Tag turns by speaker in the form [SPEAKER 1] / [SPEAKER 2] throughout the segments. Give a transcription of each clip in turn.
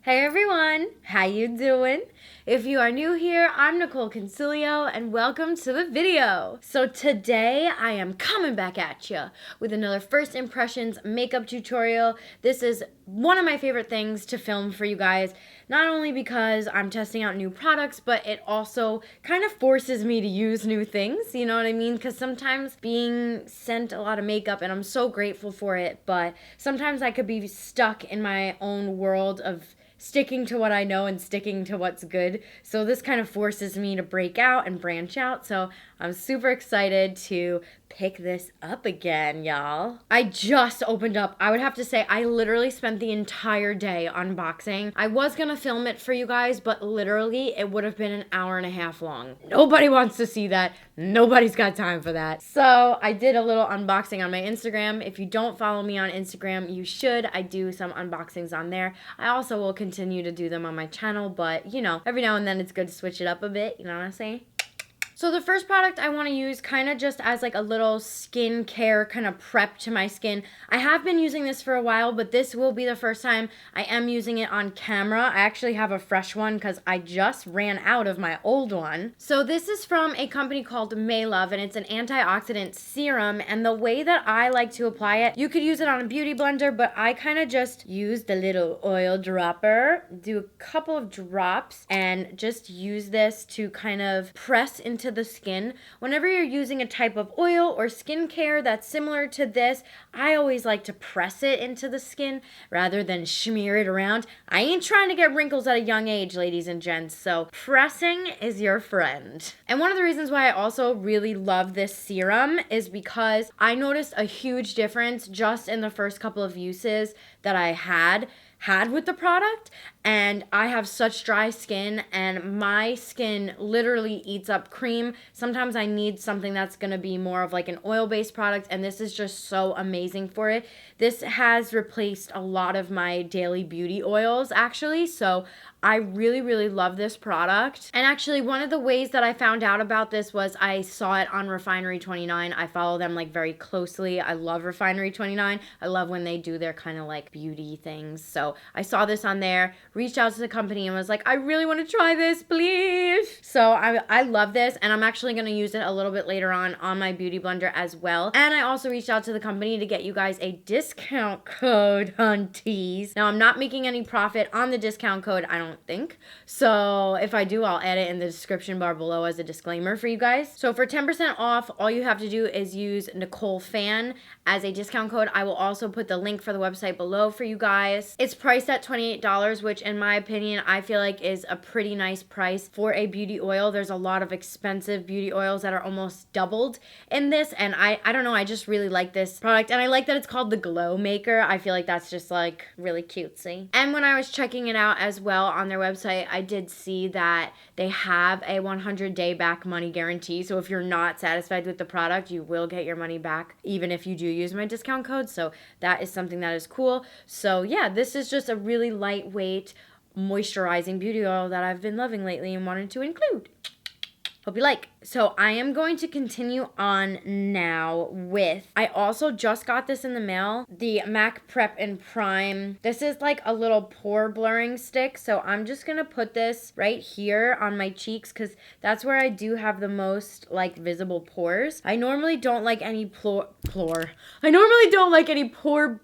[SPEAKER 1] Hey everyone, how you doing? If you are new here, I'm Nicole Concilio and welcome to the video. So today I am coming back at you with another first impressions makeup tutorial. This is one of my favorite things to film for you guys, not only because I'm testing out new products, but it also kind of forces me to use new things, you know what I mean? Because sometimes being sent a lot of makeup, and I'm so grateful for it, but sometimes I could be stuck in my own world of sticking to what I know and sticking to what's good. So this kind of forces me to break out and branch out. So I'm super excited to pick this up again, y'all. I just opened up. I would have to say I literally spent the entire day unboxing. I was gonna film it for you guys, but literally it would have been an hour and a half long. Nobody wants to see that. Nobody's got time for that. So I did a little unboxing on my Instagram. If you don't follow me on Instagram, you should. I do some unboxings on there. I also will continue to do them on my channel, but you know, every now and then it's good to switch it up a bit, you know what I'm saying? So the first product I want to use kind of just as like a little skincare kind of prep to my skin. I have been using this for a while, but this will be the first time I am using it on camera. I actually have a fresh one because I just ran out of my old one. So this is from a company called Maybelline, and it's an antioxidant serum. And the way that I like to apply it, you could use it on a beauty blender, but I kind of just use the little oil dropper, do a couple of drops, and just use this to kind of press into the skin. Whenever you're using a type of oil or skincare that's similar to this, I always like to press it into the skin rather than smear it around. I ain't trying to get wrinkles at a young age, ladies and gents, so pressing is your friend. And one of the reasons why I also really love this serum is because I noticed a huge difference just in the first couple of uses that I had with the product, and I have such dry skin and my skin literally eats up cream. Sometimes I need something that's going to be more of like an oil-based product, and this is just so amazing for it. This has replaced a lot of my daily beauty oils actually, so I really love this product. And actually one of the ways that I found out about this was I saw it on Refinery 29. I follow them like very closely. I love Refinery 29. I love when they do their kind of like beauty things. So I saw this on there, reached out to the company and was like, I really want to try this, please. So I love this, and I'm actually going to use it a little bit later on my beauty blender as well. And I also reached out to the company to get you guys a discount code on teas. Now I'm not making any profit on the discount code, I don't think. So if I do, I'll add it in the description bar below as a disclaimer for you guys. So for 10% off, all you have to do is use Nicole Fan as a discount code. I will also put the link for the website below for you guys. It's priced at $28, which in my opinion, I feel like is a pretty nice price for a beauty oil. There's a lot of expensive beauty oils that are almost doubled in this, and I don't know, I just really like this product, and I like that it's called the Glow Maker. I feel like that's just like really cutesy. And when I was checking it out as well on their website, I did see that they have a 100-day back money guarantee. So if you're not satisfied with the product, you will get your money back even if you do use my discount code. So that is something that is cool. So yeah, this is just a really lightweight moisturizing beauty oil that I've been loving lately and wanted to include. Hope you like. So I am going to continue on now with, I also just got this in the mail, the MAC Prep and Prime. This is like a little pore blurring stick. So I'm just going to put this right here on my cheeks because that's where I do have the most like visible pores. I normally don't like any I normally don't like any pore,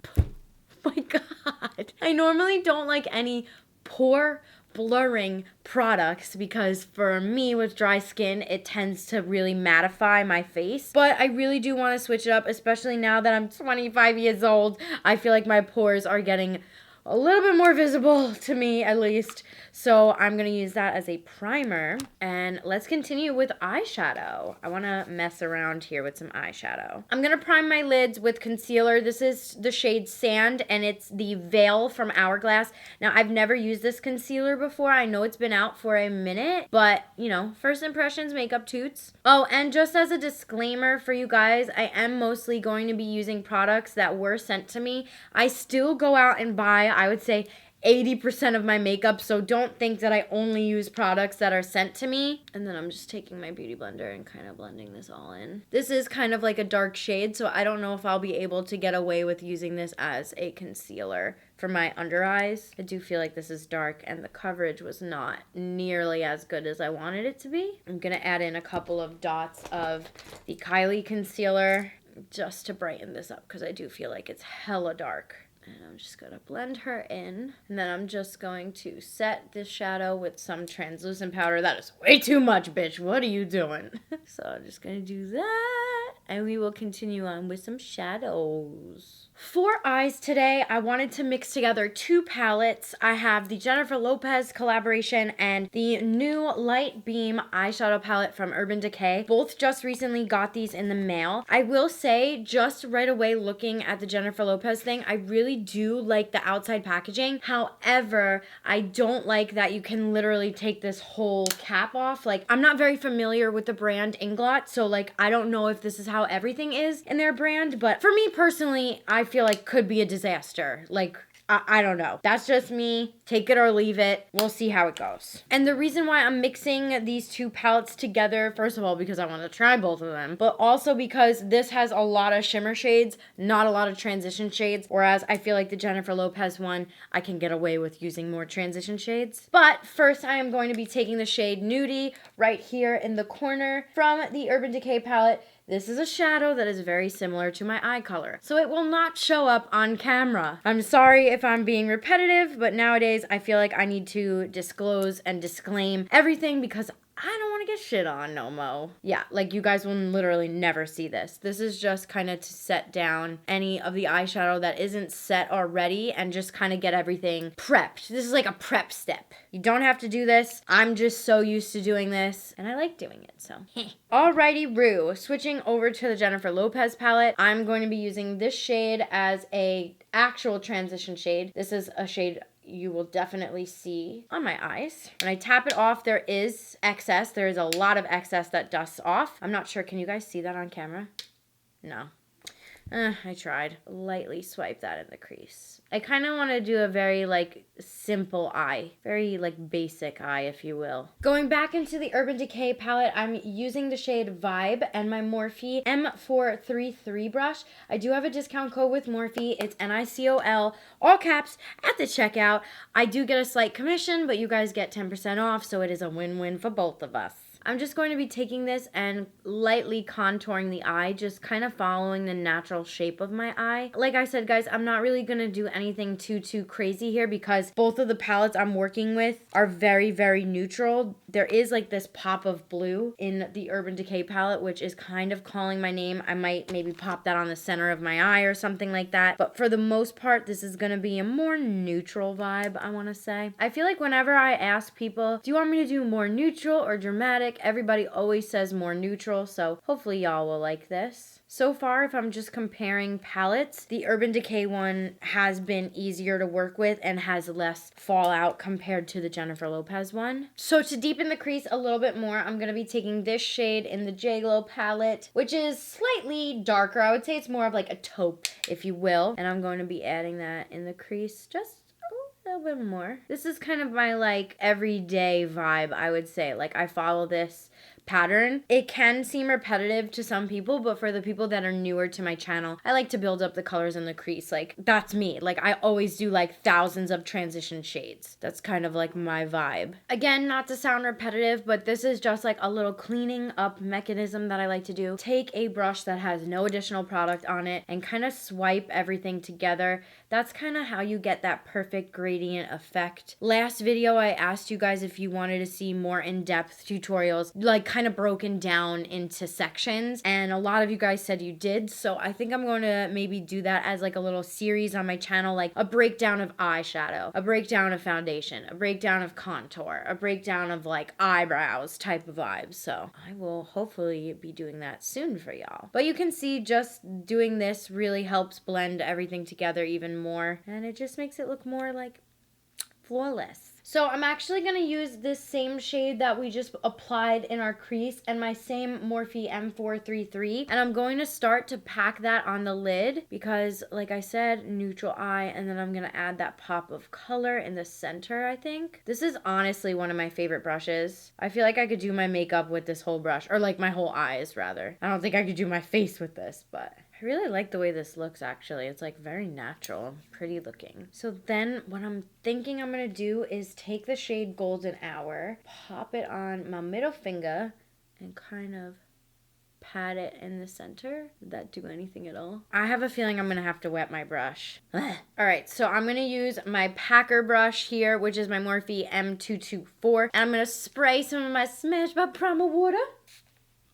[SPEAKER 1] my God. I normally don't like any pore blurring products because for me with dry skin it tends to really mattify my face, but I really do want to switch it up, especially now that I'm 25 years old. I feel like my pores are getting a little bit more visible to me at least, so I'm gonna use that as a primer. And let's continue with eyeshadow. I want to mess around here with some eyeshadow. I'm gonna prime my lids with concealer. This is the shade Sand, and it's the Veil from Hourglass. Now I've never used this concealer before. I know it's been out for a minute, but you know, first impressions makeup toots. Oh, and just as a disclaimer for you guys, I am mostly going to be using products that were sent to me. I still go out and buy, I would say, 80% of my makeup, so don't think that I only use products that are sent to me. And then I'm just taking my beauty blender and kind of blending this all in. This is kind of like a dark shade, so I don't know if I'll be able to get away with using this as a concealer for my under eyes. I do feel like this is dark and the coverage was not nearly as good as I wanted it to be. I'm gonna add in a couple of dots of the Kylie concealer just to brighten this up because I do feel like it's hella dark. And I'm just going to blend her in. And then I'm just going to set this shadow with some translucent powder. That is way too much, bitch. What are you doing? So I'm just going to do that. And we will continue on with some shadows. For eyes today, I wanted to mix together two palettes. I have the Jennifer Lopez collaboration and the new Light Beam eyeshadow palette from Urban Decay. Both just recently got these in the mail. I will say, just right away looking at the Jennifer Lopez thing, I really do like the outside packaging. However, I don't like that you can literally take this whole cap off. Like, I'm not very familiar with the brand Inglot, so like, I don't know if this is how everything is in their brand, but for me personally, I feel like could be a disaster. Like, I don't know. That's just me. Take it or leave it. We'll see how it goes. And the reason why I'm mixing these two palettes together, first of all, because I want to try both of them, but also because this has a lot of shimmer shades, not a lot of transition shades, whereas I feel like the Jennifer Lopez one, I can get away with using more transition shades. But first, I am going to be taking the shade Nudie right here in the corner from the Urban Decay palette. This is a shadow that is very similar to my eye color, so it will not show up on camera. I'm sorry if I'm being repetitive, but nowadays I feel like I need to disclose and disclaim everything because I don't want to get shit on no mo. Yeah, like you guys will literally never see this. This is just kind of to set down any of the eyeshadow that isn't set already and just kind of get everything prepped. This is like a prep step. You don't have to do this. I'm just so used to doing this and I like doing it, so. Alrighty, Rue. Switching over to the Jennifer Lopez palette, I'm going to be using this shade as a actual transition shade. This is a shade you will definitely see on my eyes. When I tap it off, there is excess. There is a lot of excess that dusts off. I'm not sure. Can you guys see that on camera? No. I tried. Lightly swipe that in the crease. I kind of want to do a very like simple eye. Very like basic eye, if you will. Going back into the Urban Decay palette, I'm using the shade Vibe and my Morphe M433 brush. I do have a discount code with Morphe. It's Nicol, all caps, at the checkout. I do get a slight commission, but you guys get 10% off, so it is a win-win for both of us. I'm just going to be taking this and lightly contouring the eye, just kind of following the natural shape of my eye. Like I said, guys, I'm not really going to do anything too crazy here because both of the palettes I'm working with are very, very neutral. There is like this pop of blue in the Urban Decay palette, which is kind of calling my name. I might maybe pop that on the center of my eye or something like that. But for the most part, this is going to be a more neutral vibe, I want to say. I feel like whenever I ask people, do you want me to do more neutral or dramatic? Everybody always says more neutral, so hopefully y'all will like this. So far, if I'm just comparing palettes, the Urban Decay one has been easier to work with and has less fallout compared to the Jennifer Lopez one. So to deepen the crease a little bit more, I'm going to be taking this shade in the J-Lo palette, which is slightly darker. I would say it's more of like a taupe, if you will. And I'm going to be adding that in the crease just a little bit more. This is kind of my like everyday vibe, I would say. Like I follow this pattern. It can seem repetitive to some people, but for the people that are newer to my channel, I like to build up the colors in the crease. Like that's me. Like I always do like thousands of transition shades. That's kind of like my vibe. Again, not to sound repetitive, but this is just like a little cleaning up mechanism that I like to do. Take a brush that has no additional product on it and kind of swipe everything together. That's kind of how you get that perfect gradient effect. Last video, I asked you guys if you wanted to see more in-depth tutorials, like kind of broken down into sections, and a lot of you guys said you did, so I think I'm going to maybe do that as like a little series on my channel, like a breakdown of eyeshadow, a breakdown of foundation, a breakdown of contour, a breakdown of like eyebrows type of vibes. So I will hopefully be doing that soon for y'all. But you can see just doing this really helps blend everything together even more, and it just makes it look more like flawless. So I'm actually going to use this same shade that we just applied in our crease and my same Morphe M433. And I'm going to start to pack that on the lid because, like I said, neutral eye. And then I'm going to add that pop of color in the center, I think. This is honestly one of my favorite brushes. I feel like I could do my makeup with this whole brush, or like my whole eyes, rather. I don't think I could do my face with this, but I really like the way this looks, actually. It's like very natural, pretty looking. So then what I'm thinking I'm going to do is take the shade Golden Hour, pop it on my middle finger, and kind of pat it in the center. Did that do anything at all? I have a feeling I'm going to have to wet my brush. All right, so I'm going to use my packer brush here, which is my Morphe M224, and I'm going to spray some of my Smashbox Primer water.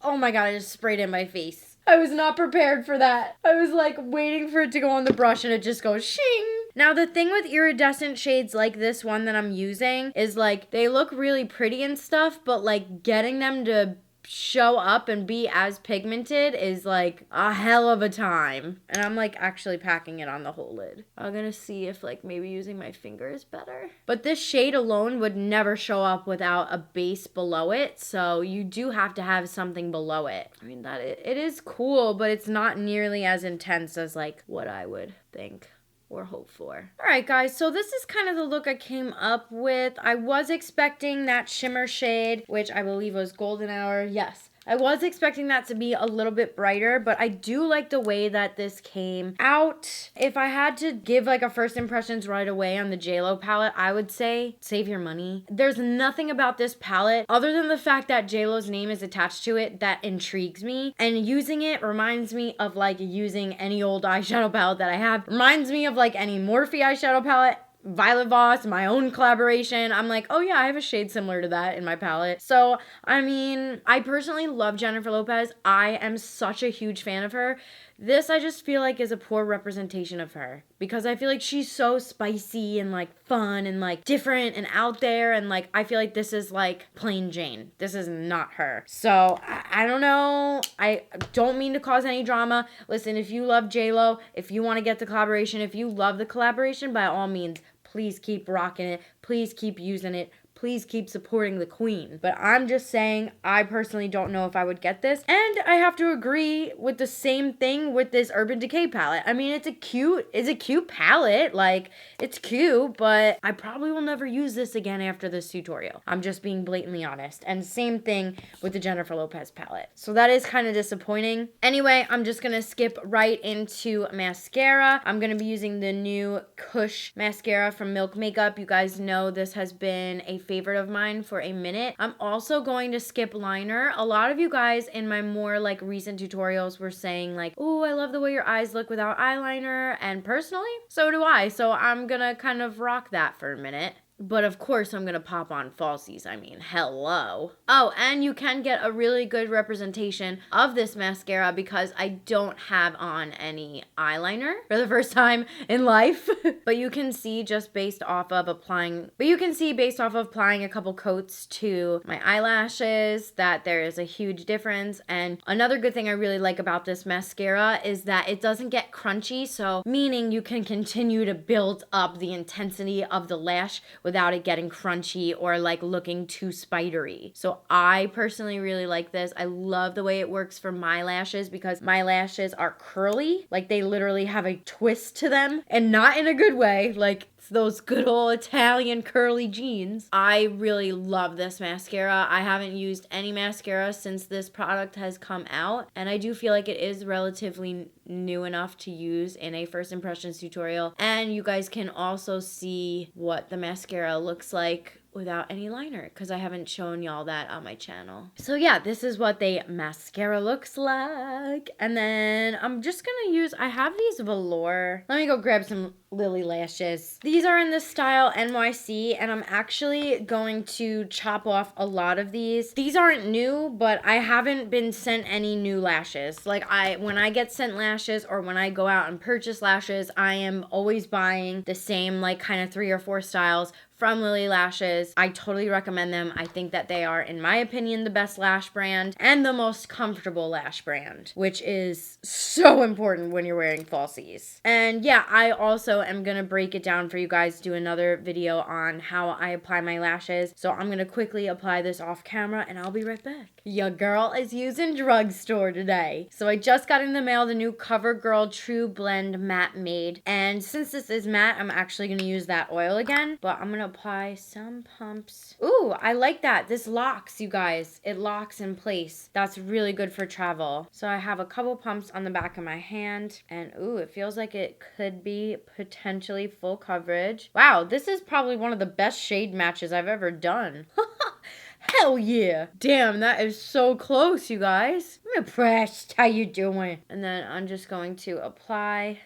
[SPEAKER 1] Oh my god, I just sprayed in my face. I was not prepared for that. I was like waiting for it to go on the brush and it just goes shing. Now the thing with iridescent shades like this one that I'm using is like they look really pretty and stuff, but like getting them to show up and be as pigmented is like a hell of a time. And I'm like actually packing it on the whole lid. I'm gonna see if like maybe using my finger is better. But this shade alone would never show up without a base below it. So you do have to have something below it. I mean, that it is cool, but it's not nearly as intense as like what I would think or hope for. All right, guys, so this is kind of the look I came up with. I was expecting that shimmer shade, which I believe was Golden Hour. Yes, I was expecting that to be a little bit brighter, but I do like the way that this came out. If I had to give like a first impressions right away on the JLo palette, I would say save your money. There's nothing about this palette other than the fact that JLo's name is attached to it that intrigues me, and using it reminds me of like using any old eyeshadow palette that I have. Reminds me of like any Morphe eyeshadow palette, Violet Voss, my own collaboration. I'm like, oh yeah, I have a shade similar to that in my palette. So, I mean, I personally love Jennifer Lopez. I am such a huge fan of her. This, I just feel like, is a poor representation of her because I feel like she's so spicy and like fun and like different and out there, and like I feel like this is like plain Jane. This is not her. So I don't know. I don't mean to cause any drama. Listen, if you love JLo, if you want to get the collaboration, if you love the collaboration, by all means, please keep rocking it. Please keep using it. Please keep supporting the queen. But I'm just saying, I personally don't know if I would get this. And I have to agree with the same thing with this Urban Decay palette. I mean, it's a cute palette. Like, it's cute, but I probably will never use this again after this tutorial. I'm just being blatantly honest. And same thing with the Jennifer Lopez palette. So that is kind of disappointing. Anyway, I'm just gonna skip right into mascara. I'm gonna be using the new Kush mascara from Milk Makeup. You guys know this has been a favorite of mine for a minute. I'm also going to skip liner. A lot of you guys in my more like recent tutorials were saying like, oh, I love the way your eyes look without eyeliner, and personally, so do I. So I'm gonna kind of rock that for a minute. But of course, I'm going to pop on falsies. I mean, hello. Oh, and you can get a really good representation of this mascara because I don't have on any eyeliner for the first time in life. But you can see just based off of applying a couple coats to my eyelashes that there is a huge difference. And another good thing I really like about this mascara is that it doesn't get crunchy. So meaning you can continue to build up the intensity of the lash without it getting crunchy or like looking too spidery. So I personally really like this. I love the way it works for my lashes because my lashes are curly. Like they literally have a twist to them, and not in a good way. Like those good old Italian curly jeans. I really love this mascara. I haven't used any mascara since this product has come out, and I do feel like it is relatively new enough to use in a first impressions tutorial. And you guys can also see what the mascara looks like without any liner because I haven't shown y'all that on my channel. So yeah, this is what the mascara looks like. And then I'm just gonna use, I have these velour. Let me go grab some Lilly Lashes. These are in the style NYC, and I'm actually going to chop off a lot of these. These aren't new, but I haven't been sent any new lashes. Like when I get sent lashes or when I go out and purchase lashes, I am always buying the same like kind of 3 or 4 styles from Lilly Lashes. I totally recommend them. I think that they are, in my opinion, the best lash brand and the most comfortable lash brand, which is so important when you're wearing falsies. And yeah, I also am gonna break it down for you guys, do another video on how I apply my lashes. So I'm gonna quickly apply this off camera and I'll be right back. Your girl is using drugstore today. So I just got in the mail the new Covergirl Trueblend Matte Made. And since this is matte, I'm actually gonna use that oil again, but I'm gonna apply some pumps. Ooh, I like that. This locks, you guys. It locks in place. That's really good for travel. So I have a couple pumps on the back of my hand, and ooh, it feels like it could be potentially full coverage. Wow, this is probably one of the best shade matches I've ever done. Hell yeah. Damn, that is so close, you guys. I'm impressed. How you doing? And then I'm just going to apply.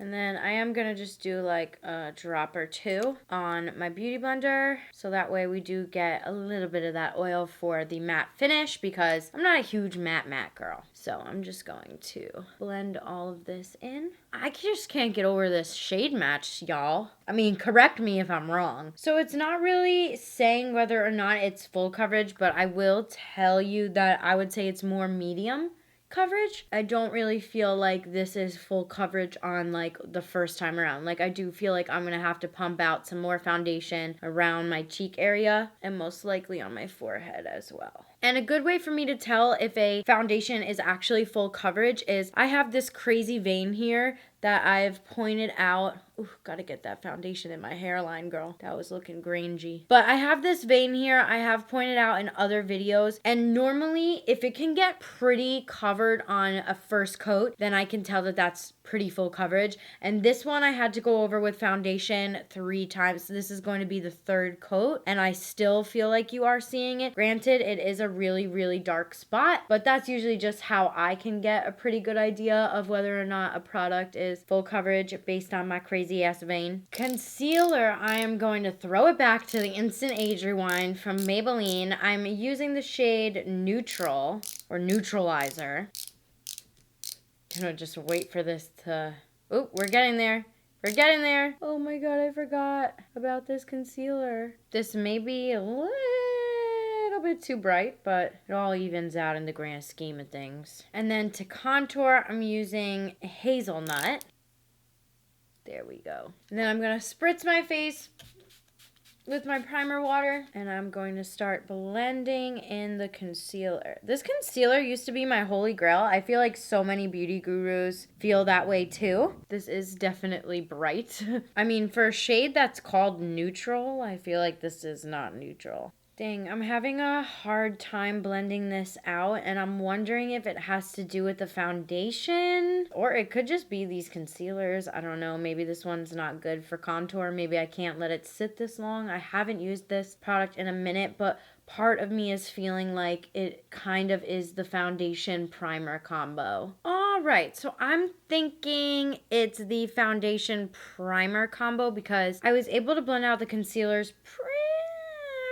[SPEAKER 1] And then I am going to just do like a drop or two on my beauty blender. So that way we do get a little bit of that oil for the matte finish, because I'm not a huge matte girl. So I'm just going to blend all of this in. I just can't get over this shade match, y'all. I mean, correct me if I'm wrong. So it's not really saying whether or not it's full coverage, but I will tell you that I would say it's more medium coverage. I don't really feel like this is full coverage on like the first time around. Like I do feel like I'm gonna have to pump out some more foundation around my cheek area and most likely on my forehead as well. And a good way for me to tell if a foundation is actually full coverage is I have this crazy vein here that I've pointed out. Ooh, gotta get that foundation in my hairline, girl. That was looking grangy. But I have this vein here I have pointed out in other videos, and normally if it can get pretty covered on a first coat, then I can tell that that's pretty full coverage. And this one I had to go over with foundation 3 times. So this is going to be the 3rd coat, and I still feel like you are seeing it. Granted, it is a really dark spot, but that's usually just how I can get a pretty good idea of whether or not a product is full coverage based on my crazy ass vein. Concealer, I am going to throw it back to the Instant Age Rewind from Maybelline. I'm using the shade Neutral or Neutralizer. Gonna just wait for this to... Oh, we're getting there. We're getting there. Oh my god, I forgot about this concealer. This may be a little bit too bright, but it all evens out in the grand scheme of things. And then to contour, I'm using Hazelnut. There we go. And then I'm gonna spritz my face with my primer water, and I'm going to start blending in the concealer. This concealer used to be my holy grail. I feel like so many beauty gurus feel that way too. This is definitely bright. I mean, for a shade that's called neutral, I feel like this is not neutral. Dang, I'm having a hard time blending this out, and I'm wondering if it has to do with the foundation, or it could just be these concealers. I don't know, maybe this one's not good for contour. Maybe I can't let it sit this long. I haven't used this product in a minute, but part of me is feeling like it kind of is the foundation primer combo. All right, so I'm thinking it's the foundation primer combo because I was able to blend out the concealers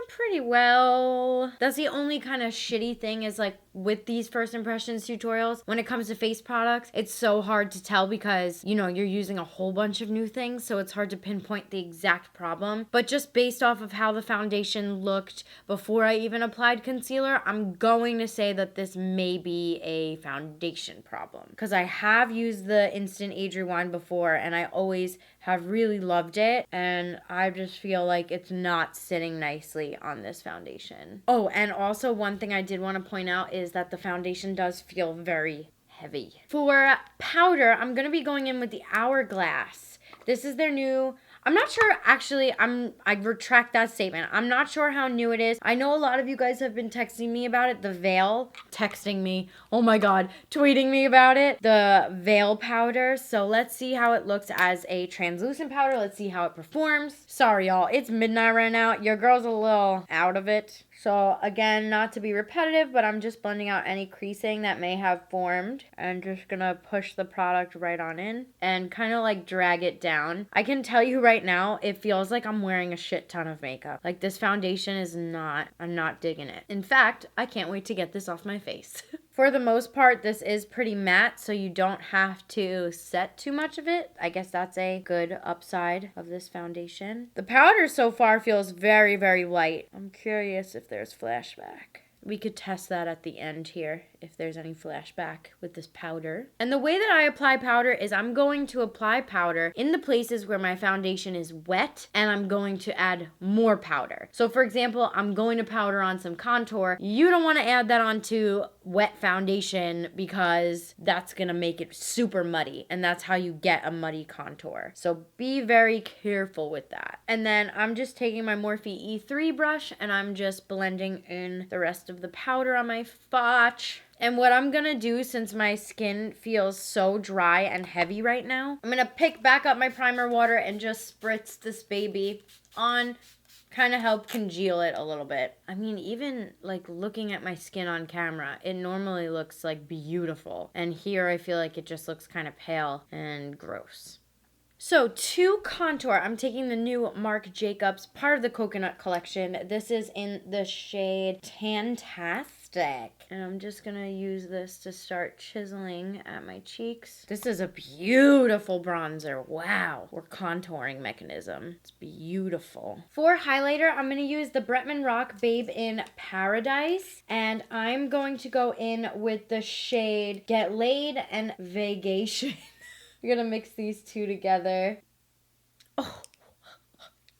[SPEAKER 1] pretty well. That's the only kind of shitty thing is like with these first impressions tutorials, when it comes to face products, it's so hard to tell because, you know, you're using a whole bunch of new things, so it's hard to pinpoint the exact problem. But just based off of how the foundation looked before I even applied concealer, I'm going to say that this may be a foundation problem because I have used the Instant Age Rewind before and I always have really loved it, and I just feel like it's not sitting nicely on this foundation. Oh, and also one thing I did want to point out is that the foundation does feel very heavy. For powder, I'm going to be going in with the Hourglass. This is their new... I'm not sure, actually, I retract that statement. I'm not sure how new it is. I know a lot of you guys have been texting me about it. The Veil, texting me, oh my god, tweeting me about it. The Veil powder. So let's see how it looks as a translucent powder. Let's see how it performs. Sorry, y'all, it's midnight right now. Your girl's a little out of it. So again, not to be repetitive, but I'm just blending out any creasing that may have formed and just gonna push the product right on in and kind of like drag it down. I can tell you right now, it feels like I'm wearing a shit ton of makeup. Like this foundation is not, I'm not digging it. In fact, I can't wait to get this off my face. For the most part, this is pretty matte, so you don't have to set too much of it. I guess that's a good upside of this foundation. The powder so far feels very, very light. I'm curious if there's flashback. We could test that at the end here, if there's any flashback with this powder. And the way that I apply powder is I'm going to apply powder in the places where my foundation is wet, and I'm going to add more powder. So for example, I'm going to powder on some contour. You don't want to add that onto wet foundation because that's going to make it super muddy, and that's how you get a muddy contour. So be very careful with that. And then I'm just taking my Morphe E3 brush, and I'm just blending in the rest of the powder on my swatch. And what I'm gonna do, since my skin feels so dry and heavy right now, I'm gonna pick back up my primer water and just spritz this baby on, kind of help congeal it a little bit. I mean, even like looking at my skin on camera, it normally looks like beautiful. And here I feel like it just looks kind of pale and gross. So to contour, I'm taking the new Marc Jacobs, part of the Coconut collection. This is in the shade Tantastic. And I'm just going to use this to start chiseling at my cheeks. This is a beautiful bronzer. Wow. Or contouring mechanism. It's beautiful. For highlighter, I'm going to use the Bretman Rock Babe in Paradise. And I'm going to go in with the shade Get Laid and Vacation. We're gonna mix these two together. Oh,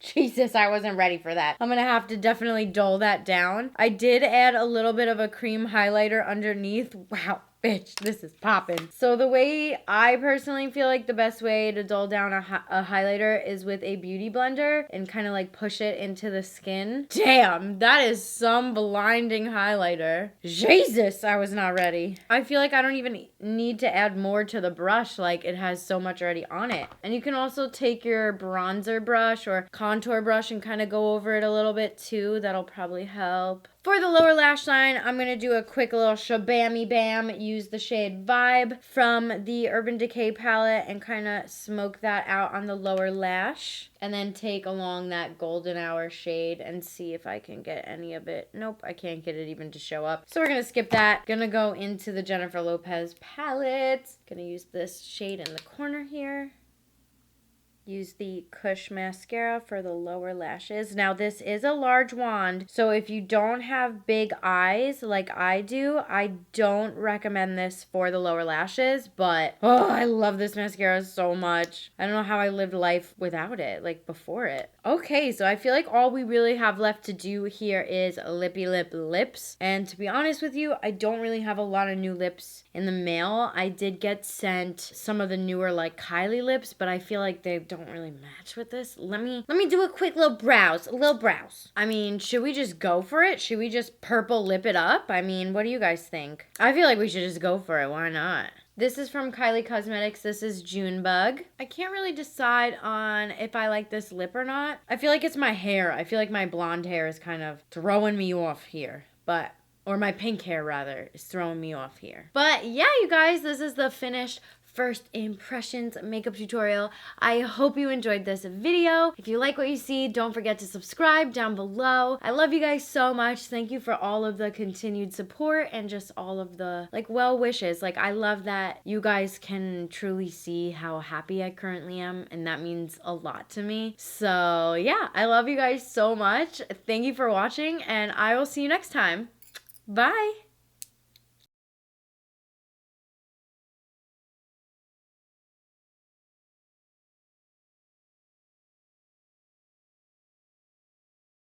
[SPEAKER 1] Jesus, I wasn't ready for that. I'm gonna have to definitely dull that down. I did add a little bit of a cream highlighter underneath. Wow, bitch, this is popping. So the way I personally feel like the best way to dull down a highlighter is with a beauty blender and kind of like push it into the skin. Damn, that is some blinding highlighter. Jesus, I was not ready. I feel like I don't even need to add more to the brush, like it has so much already on it. And you can also take your bronzer brush or contour brush and kind of go over it a little bit too. That'll probably help. For the lower lash line, I'm going to do a quick little shabammy bam. Use the shade Vibe from the Urban Decay palette and kind of smoke that out on the lower lash. And then take along that golden hour shade and see if I can get any of it. Nope, I can't get it even to show up. So we're going to skip that. Gonna go into the Jennifer Lopez palette. Gonna use this shade in the corner here. Use the Kush mascara for the lower lashes. Now this is a large wand, so if you don't have big eyes like I do, I don't recommend this for the lower lashes, but oh, I love this mascara so much. I don't know how I lived life without it, like before it. Okay, so I feel like all we really have left to do here is lippy lip lips. And to be honest with you, I don't really have a lot of new lips in the mail. I did get sent some of the newer like Kylie lips, but I feel like they don't really match with this. Let me do a quick little browse. I mean, should we just go for it? Should we just purple lip it up? I mean, what do you guys think? I feel like we should just go for it. Why not? This is from Kylie Cosmetics. This is June Bug. I can't really decide on if I like this lip or not. I feel like it's my hair. I feel like my blonde hair is kind of throwing me off here. Or my pink hair rather is throwing me off here. But yeah, you guys, this is the finished first impressions makeup tutorial. I hope you enjoyed this video. If you like what you see, don't forget to subscribe down below. I love you guys so much. Thank you for all of the continued support and just all of the like well wishes. Like I love that you guys can truly see how happy I currently am, and that means a lot to me. So yeah, I love you guys so much. Thank you for watching, and I will see you next time. Bye.